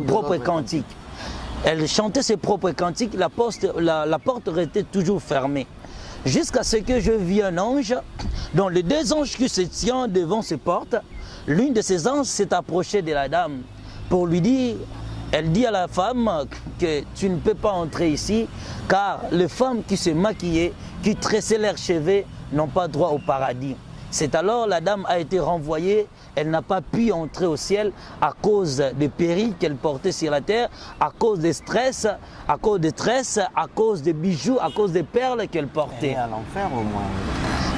propres cantiques. Elle chantait ses propres cantiques, la porte restait toujours fermée. Jusqu'à ce que je vis un ange, dont les deux anges qui se tiennent devant ces portes, l'une de ces anges s'est approchée de la dame pour lui dire, elle dit à la femme que tu ne peux pas entrer ici, car les femmes qui se maquillaient, qui tressaient leurs cheveux, n'ont pas droit au paradis. C'est alors la dame a été renvoyée, elle n'a pas pu entrer au ciel à cause des périls qu'elle portait sur la terre, à cause des stress, à cause des tresses, à cause des bijoux, à cause des perles qu'elle portait. Elle est à l'enfer au moins.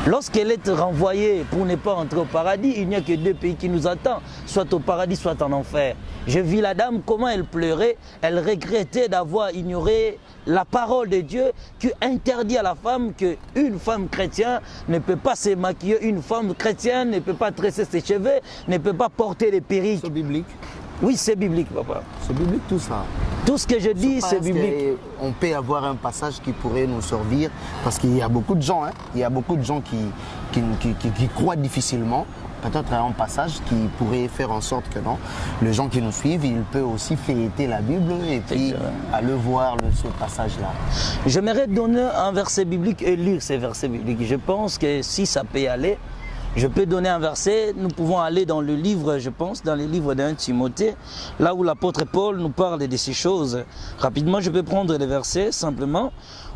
Lorsqu'elle est renvoyée pour ne pas entrer au paradis, il n'y a que deux pays qui nous attendent, soit au paradis, soit en enfer. Je vis la dame, comment elle pleurait, elle regrettait d'avoir ignoré la parole de Dieu qui interdit à la femme qu'une femme chrétienne ne peut pas se maquiller, une femme chrétienne ne peut pas tresser ses cheveux, ne peut pas porter des perruques. C'est biblique? Oui, c'est biblique, papa. C'est biblique tout ça. Tout ce que je dis, c'est biblique. On peut avoir un passage qui pourrait nous servir, parce qu'il y a beaucoup de gens, il y a beaucoup de gens qui croient difficilement. Peut-être un passage qui pourrait faire en sorte que non, les gens qui nous suivent, ils peuvent aussi feuilleter la Bible et puis aller voir ce passage-là. J'aimerais donner un verset biblique et lire ces versets bibliques. Je pense que si ça peut y aller, je peux donner un verset. Nous pouvons aller dans le livre, je pense, dans les livres d'1 Timothée, là où l'apôtre Paul nous parle de ces choses. Rapidement, je peux prendre les versets, simplement.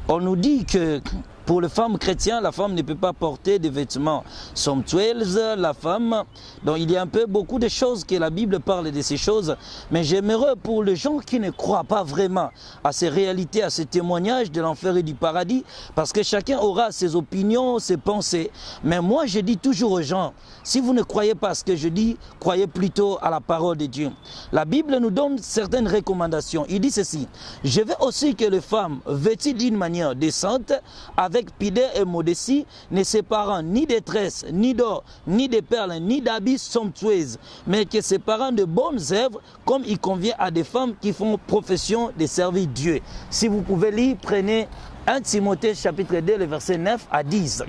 On nous dit que pour les femmes chrétiennes, la femme ne peut pas porter des vêtements somptueux, la femme. Donc il y a un peu beaucoup de choses que la Bible parle de ces choses. Mais j'aimerais pour les gens qui ne croient pas vraiment à ces réalités, à ces témoignages de l'enfer et du paradis, parce que chacun aura ses opinions, ses pensées. Mais moi je dis toujours aux gens, si vous ne croyez pas à ce que je dis, croyez plutôt à la parole de Dieu. La Bible nous donne certaines recommandations. Il dit ceci, je veux aussi que les femmes vêtues d'une manière décente, avec pudeur et modestie, ne séparant ni des tresses, ni d'or, ni de perles, ni d'habits somptueux, mais que séparant de bonnes œuvres, comme il convient à des femmes qui font profession de servir Dieu. Si vous pouvez lire, prenez 1 Timothée chapitre 2, le verset 9 à 10.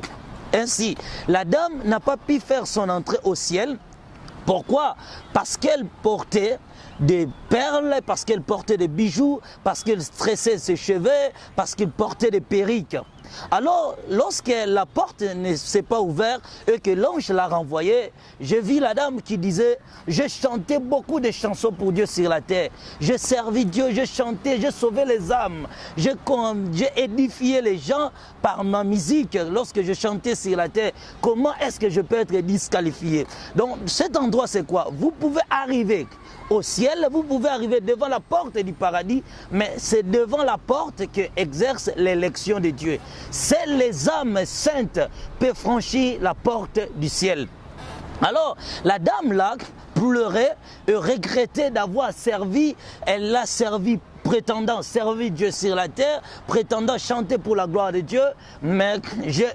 Ainsi, la dame n'a pas pu faire son entrée au ciel. Pourquoi? Parce qu'elle portait des perles, parce qu'elle portait des bijoux, parce qu'elle tressait ses cheveux, parce qu'elle portait des perruques. Alors, lorsque la porte ne s'est pas ouverte et que l'ange l'a renvoyée, j'ai vu la dame qui disait « Je chantais beaucoup de chansons pour Dieu sur la terre. Je servis Dieu, je chantais, je sauvais les âmes. J'ai édifié les gens par ma musique lorsque je chantais sur la terre. Comment est-ce que je peux être disqualifié ?» Donc, cet endroit, c'est quoi? Vous pouvez arriver au ciel, vous pouvez arriver devant la porte du paradis, mais c'est devant la porte que exerce l'élection de Dieu. Seules les âmes saintes peuvent franchir la porte du ciel. Alors, la dame là pleurait et regrettait d'avoir servi, elle l'a servi prétendant servir Dieu sur la terre, prétendant chanter pour la gloire de Dieu, mais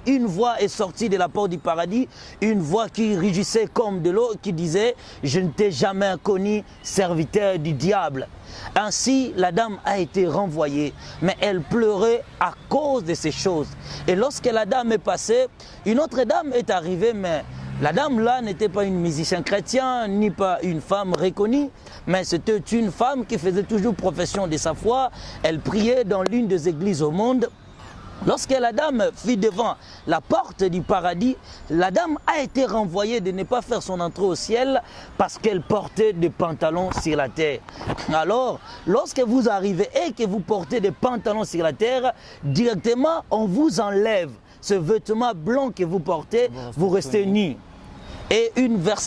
une voix est sortie de la porte du paradis, une voix qui rugissait comme de l'eau, qui disait « Je ne t'ai jamais connu, serviteur du diable ». Ainsi, la dame a été renvoyée, mais elle pleurait à cause de ces choses. Et lorsque la dame est passée, une autre dame est arrivée, mais la dame là n'était pas une musicienne chrétienne, ni pas une femme reconnue, mais c'était une femme qui faisait toujours profession de sa foi. Elle priait dans l'une des églises au monde. Lorsque la dame fut devant la porte du paradis, la dame a été renvoyée de ne pas faire son entrée au ciel parce qu'elle portait des pantalons sur la terre. Alors, lorsque vous arrivez et que vous portez des pantalons sur la terre, directement on vous enlève ce vêtement blanc que vous portez, vous restez nu. Et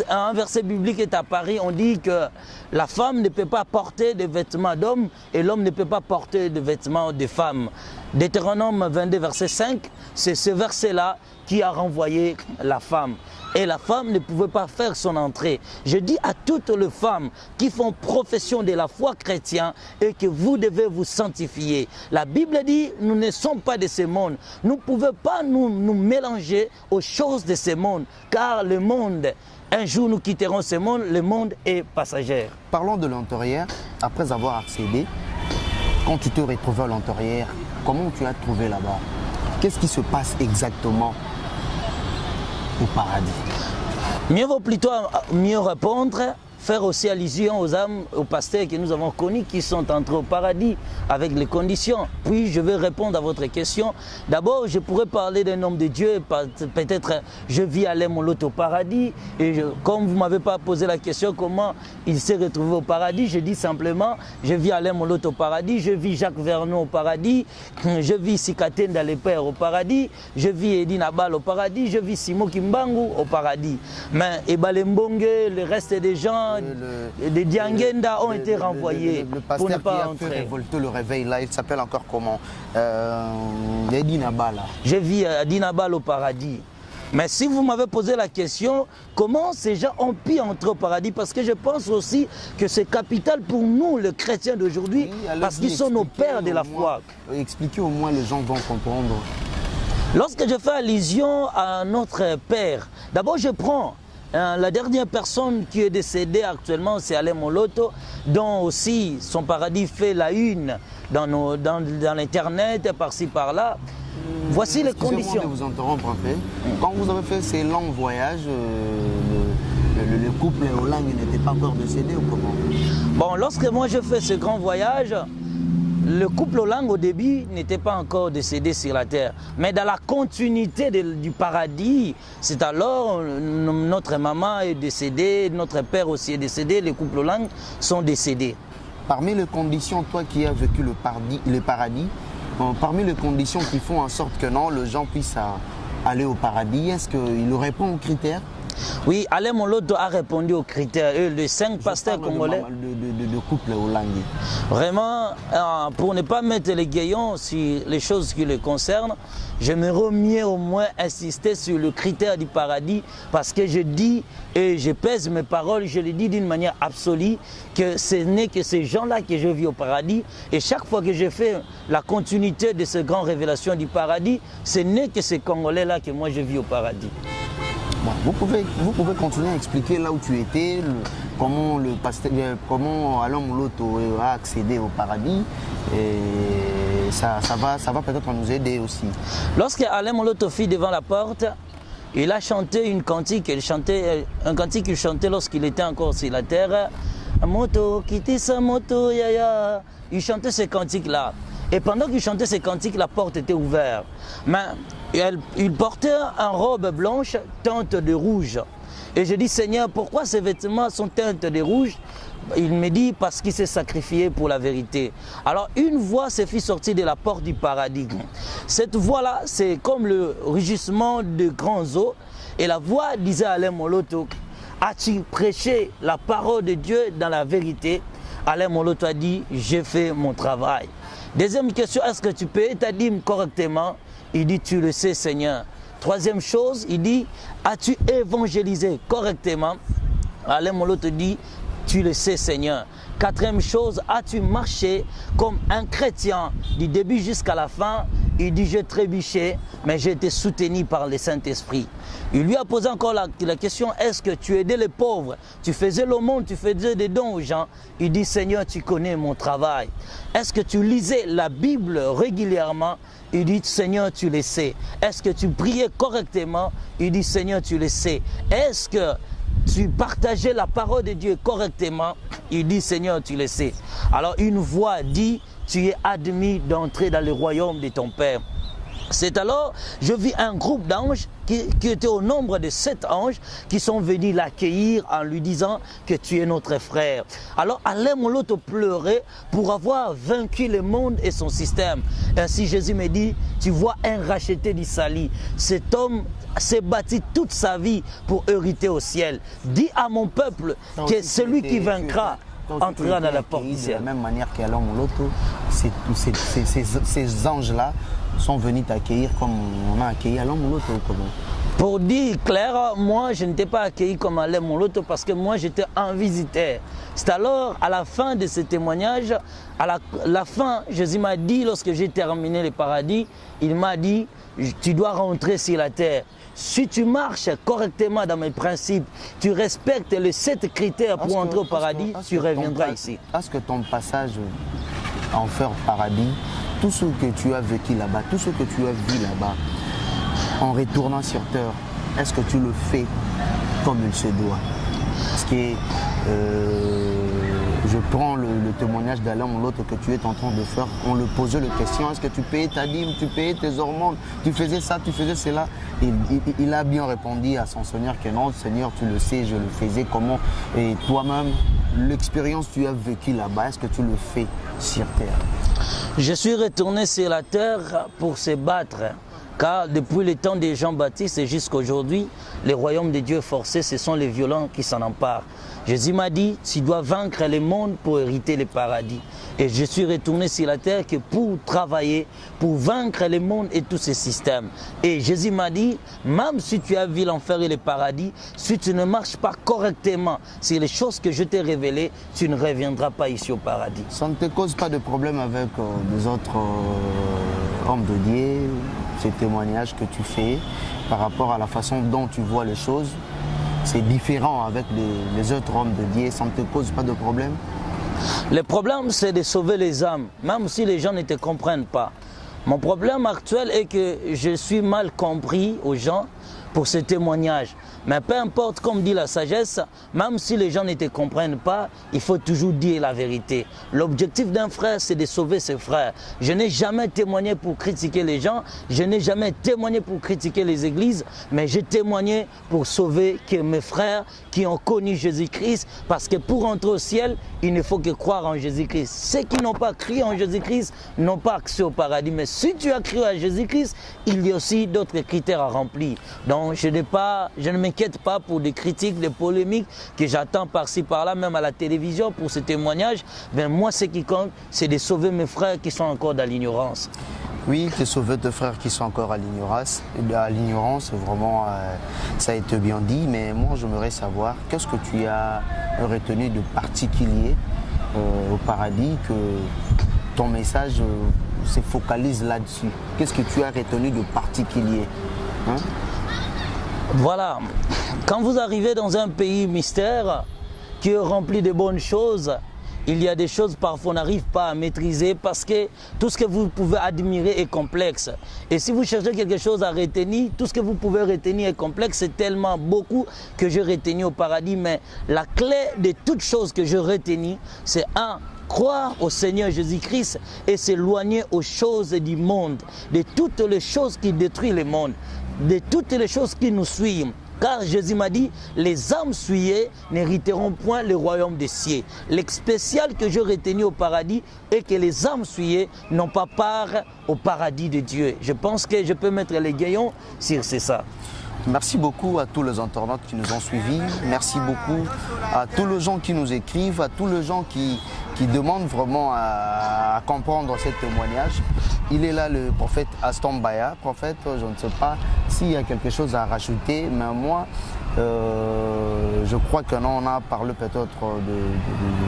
un verset biblique est apparu, on dit que la femme ne peut pas porter de vêtements d'homme et l'homme ne peut pas porter de vêtements de femme. Deutéronome 22, verset 5, c'est ce verset-là qui a renvoyé la femme. Et la femme ne pouvait pas faire son entrée. Je dis à toutes les femmes qui font profession de la foi chrétienne et que vous devez vous sanctifier. La Bible dit, nous ne sommes pas de ce monde. Nous ne pouvons pas nous mélanger aux choses de ce monde, car le monde, un jour nous quitterons ce monde, le monde est passager. Parlons de l'enterrière. Après avoir accédé, quand tu te retrouves à l'enterrière, comment tu as trouvé là-bas? Qu'est-ce qui se passe exactement au paradis? Mieux vaut plutôt mieux répondre faire aussi allusion aux âmes, aux pasteurs que nous avons connus qui sont entrés au paradis avec les conditions. Puis je vais répondre à votre question. D'abord, je pourrais parler d'un homme de Dieu, peut-être je vis Alain Moloto au paradis, et comme vous ne m'avez pas posé la question comment il s'est retrouvé au paradis, je dis simplement, je vis Alain Moloto au paradis, je vis Jacques Vernon au paradis, je vis Sikaten Dalepère au paradis, je vis Edine Abal au paradis, je vis Simo Kimbangu au paradis. Mais Ebalembongue, le reste des gens, des Diangenda ont été renvoyés pour ne pas entrer. Fait révolter le réveil là, il s'appelle encore comment Edine Abal. Je vis Edine Abal au paradis. Mais si vous m'avez posé la question, comment ces gens ont pu entrer au paradis? Parce que je pense aussi que c'est capital pour nous, les chrétiens d'aujourd'hui, parce qu'ils sont nos pères de la foi. Expliquez au moins, les gens vont comprendre. Lorsque je fais allusion à notre père, d'abord je prends la dernière personne qui est décédée actuellement, c'est Alain Moloto, dont aussi son paradis fait la une dans l'internet, par-ci par-là. Voici les conditions. Excusez-moi de vous interrompre un peu. Quand vous avez fait ces longs voyages, le couple Olang n'était pas encore décédé ou comment? Bon, lorsque moi je fais ce grand voyage, le couple Olang au début n'était pas encore décédé sur la terre. Mais dans la continuité du paradis, c'est alors notre maman est décédée, notre père aussi est décédé, les couples Olang sont décédés. Parmi les conditions, toi qui as vécu le paradis, parmi les conditions qui font en sorte que non, les gens puissent aller au paradis, est-ce qu'il répond aux critères? Oui, Alain Moloto a répondu aux critères. Les 5 pasteurs congolais. De couple Olangi. Vraiment, pour ne pas mettre les guéillons sur les choses qui les concernent, j'aimerais mieux au moins insister sur le critère du paradis parce que je dis et je pèse mes paroles, je les dis d'une manière absolue que ce n'est que ces gens-là que je vis au paradis et chaque fois que je fais la continuité de ces grandes révélations du paradis, ce n'est que ces Congolais-là que moi je vis au paradis. Bon, vous pouvez continuer à expliquer là où tu étais, comment Alain Moloto a accédé au paradis et ça va peut-être nous aider aussi. Lorsque Alain Moloto fut devant la porte, il a chanté une cantique, un cantique qu'il chantait lorsqu'il était encore sur la terre. Moto, quitte sa moto, yaya. Il chantait ce cantique-là. Et pendant qu'il chantait ces cantiques, la porte était ouverte. Mais il portait une robe blanche teinte de rouge. Et je dis, Seigneur, pourquoi ces vêtements sont teintes de rouge? Il me dit, parce qu'il s'est sacrifié pour la vérité. Alors une voix s'est fait sortir de la porte du paradis. Cette voix-là, c'est comme le rugissement de grands eaux. Et la voix disait à Alain Moloto, as-tu prêché la parole de Dieu dans la vérité? Alain Moloto a dit, j'ai fait mon travail. Deuxième question, est-ce que tu payes ta dîme correctement? Il dit, tu le sais Seigneur. Troisième chose, il dit, as-tu évangélisé correctement? Alain Moloto dit, tu le sais Seigneur. Quatrième chose, as-tu marché comme un chrétien du début jusqu'à la fin? Il dit, j'ai trébuché, mais j'ai été soutenu par le Saint-Esprit. Il lui a posé encore la question, est-ce que tu aidais les pauvres? Tu faisais l'aumône, tu faisais des dons aux gens? Il dit, Seigneur, tu connais mon travail. Est-ce que tu lisais la Bible régulièrement? Il dit, Seigneur, tu le sais. Est-ce que tu priais correctement? Il dit, Seigneur, tu le sais. Est-ce que tu partageais la parole de Dieu correctement? Il dit, Seigneur, tu le sais. Alors une voix dit, tu es admis d'entrer dans le royaume de ton Père. C'est alors, je vis un groupe d'anges qui était au nombre de 7 anges qui sont venus l'accueillir en lui disant que tu es notre frère. Alors Alain Moloto pleurait pour avoir vaincu le monde et son système. Ainsi Jésus me dit, tu vois un racheté d'Israël. Cet homme s'est bâti toute sa vie pour hériter au ciel. Dis à mon peuple que celui qui vaincra entrera dans la porte du ciel. De la même manière qu'Alain Moloto, ces anges-là sont venus t'accueillir comme on a accueilli Alain Moloto. Pour dire clair, moi je n'étais pas accueilli comme Alain Moloto parce que moi j'étais un visiteur. C'est alors à la fin de ce témoignage, à la fin, Jésus m'a dit, lorsque j'ai terminé le paradis, il m'a dit, tu dois rentrer sur la terre. Si tu marches correctement dans mes principes, tu respectes les 7 critères pour entrer au paradis, tu reviendras ici. Est-ce que ton passage enfer paradis, tout ce que tu as vécu là-bas, tout ce que tu as vu là-bas, en retournant sur terre, est-ce que tu le fais comme il se doit? Parce que je prends le témoignage d'Alain ou l'autre que tu es en train de faire. On lui posait la question, est-ce que tu payais ta dîme, tu payais tes hormones, tu faisais ça, tu faisais cela. Il a bien répondu à son Seigneur que non, Seigneur, tu le sais, je le faisais comment. Et toi-même, l'expérience que tu as vécue là-bas, est-ce que tu le fais sur terre? Je suis retourné sur la terre pour se battre. Car depuis le temps de Jean-Baptiste et jusqu'à aujourd'hui, les royaumes de Dieu forcés, ce sont les violents qui s'en emparent. Jésus m'a dit, tu dois vaincre le monde pour hériter le paradis. Et je suis retourné sur la terre que pour travailler, pour vaincre le monde et tous ces systèmes. Et Jésus m'a dit, même si tu as vu l'enfer et le paradis, si tu ne marches pas correctement sur les choses que je t'ai révélées, tu ne reviendras pas ici au paradis. Ça ne te cause pas de problème avec les autres hommes de Dieu, ces témoignages que tu fais par rapport à la façon dont tu vois les choses? C'est différent avec les autres hommes de Dieu, ça ne te cause pas de problème? Le problème, c'est de sauver les âmes, même si les gens ne te comprennent pas. Mon problème actuel est que je suis mal compris aux gens pour ce témoignage. Mais peu importe, comme dit la sagesse, même si les gens ne te comprennent pas, il faut toujours dire la vérité. L'objectif d'un frère, c'est de sauver ses frères. Je n'ai jamais témoigné pour critiquer les gens, je n'ai jamais témoigné pour critiquer les églises, mais j'ai témoigné pour sauver mes frères qui ont connu Jésus-Christ, parce que pour entrer au ciel, il ne faut que croire en Jésus-Christ. Ceux qui n'ont pas cru en Jésus-Christ n'ont pas accès au paradis. Mais si tu as cru à Jésus-Christ, il y a aussi d'autres critères à remplir. Donc je ne m'inquiète pas pour des critiques, des polémiques que j'attends par-ci par-là, même à la télévision pour ce témoignage. Ben moi, ce qui compte, c'est de sauver mes frères qui sont encore dans l'ignorance. Oui, de sauver tes frères qui sont encore à l'ignorance. Vraiment, ça a été bien dit. Mais moi, j'aimerais savoir, qu'est-ce que tu as retenu de particulier au paradis, que ton message se focalise là-dessus? Qu'est-ce que tu as retenu de particulier, hein? Voilà, quand vous arrivez dans un pays mystère qui est rempli de bonnes choses, il y a des choses parfois on n'arrive pas à maîtriser parce que tout ce que vous pouvez admirer est complexe. Et si vous cherchez quelque chose à retenir, tout ce que vous pouvez retenir est complexe. C'est tellement beaucoup que j'ai retenu au paradis. Mais la clé de toutes choses que je retenir, c'est croire au Seigneur Jésus-Christ et s'éloigner aux choses du monde, de toutes les choses qui détruisent le monde, de toutes les choses qui nous suivent. Car Jésus m'a dit, les âmes souillées n'hériteront point le royaume des cieux. L'expécial que je retenu au paradis est que les âmes souillées n'ont pas part au paradis de Dieu. Je pense que je peux mettre les gaillons sur ça. Merci beaucoup à tous les internautes qui nous ont suivis. Merci beaucoup à tous les gens qui nous écrivent, à tous les gens qui demandent vraiment à comprendre ce témoignage. Il est là le prophète Aston Baya. Prophète, je ne sais pas s'il y a quelque chose à rajouter, mais moi, je crois que non, on a parlé peut-être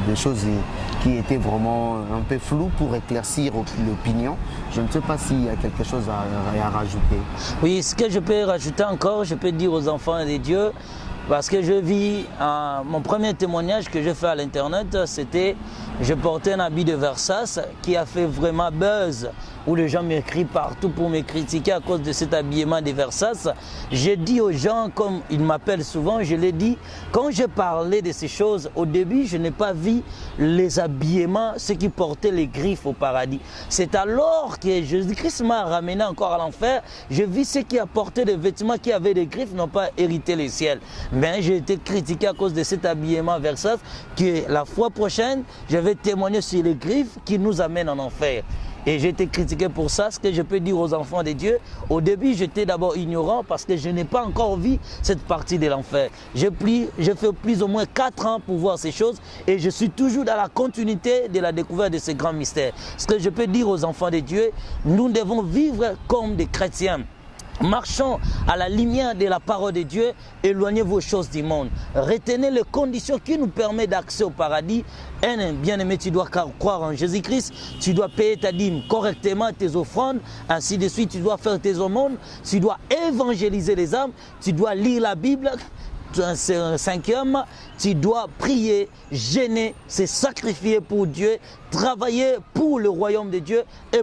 de choses qui étaient vraiment un peu floues pour éclaircir l'opinion. Je ne sais pas s'il y a quelque chose à rajouter. Oui, ce que je peux rajouter encore, je peux dire aux enfants de Dieu, parce que je vis, mon premier témoignage que j'ai fait à l'internet, c'était, je portais un habit de Versace qui a fait vraiment buzz, où les gens m'écrivent partout pour me critiquer à cause de cet habillement de Versace. J'ai dit aux gens, comme ils m'appellent souvent, je l'ai dit, quand je parlais de ces choses, au début, je n'ai pas vu les habillements, ceux qui portaient les griffes au paradis. C'est alors que Jésus-Christ m'a ramené encore à l'enfer, je vis ceux qui apportaient des vêtements qui avaient des griffes n'ont pas hérité les ciels. Mais j'ai été critiqué à cause de cet habillement Versace, que la fois prochaine, je vais témoigner sur les griffes qui nous amènent en enfer. Et j'ai été critiqué pour ça. Ce que je peux dire aux enfants de Dieu, au début j'étais d'abord ignorant parce que je n'ai pas encore vu cette partie de l'enfer. J'ai fait plus ou moins 4 ans pour voir ces choses et je suis toujours dans la continuité de la découverte de ces grands mystères. Ce que je peux dire aux enfants de Dieu, nous devons vivre comme des chrétiens. Marchons à la lumière de la parole de Dieu, éloignez vos choses du monde. Retenez les conditions qui nous permettent d'accès au paradis. Bien-aimé, tu dois croire en Jésus-Christ, tu dois payer ta dîme correctement, tes offrandes, ainsi de suite, tu dois faire tes aumônes, tu dois évangéliser les âmes, tu dois lire la Bible. C'est un cinquième, tu dois prier, jeûner, se sacrifier pour Dieu, travailler pour le royaume de Dieu et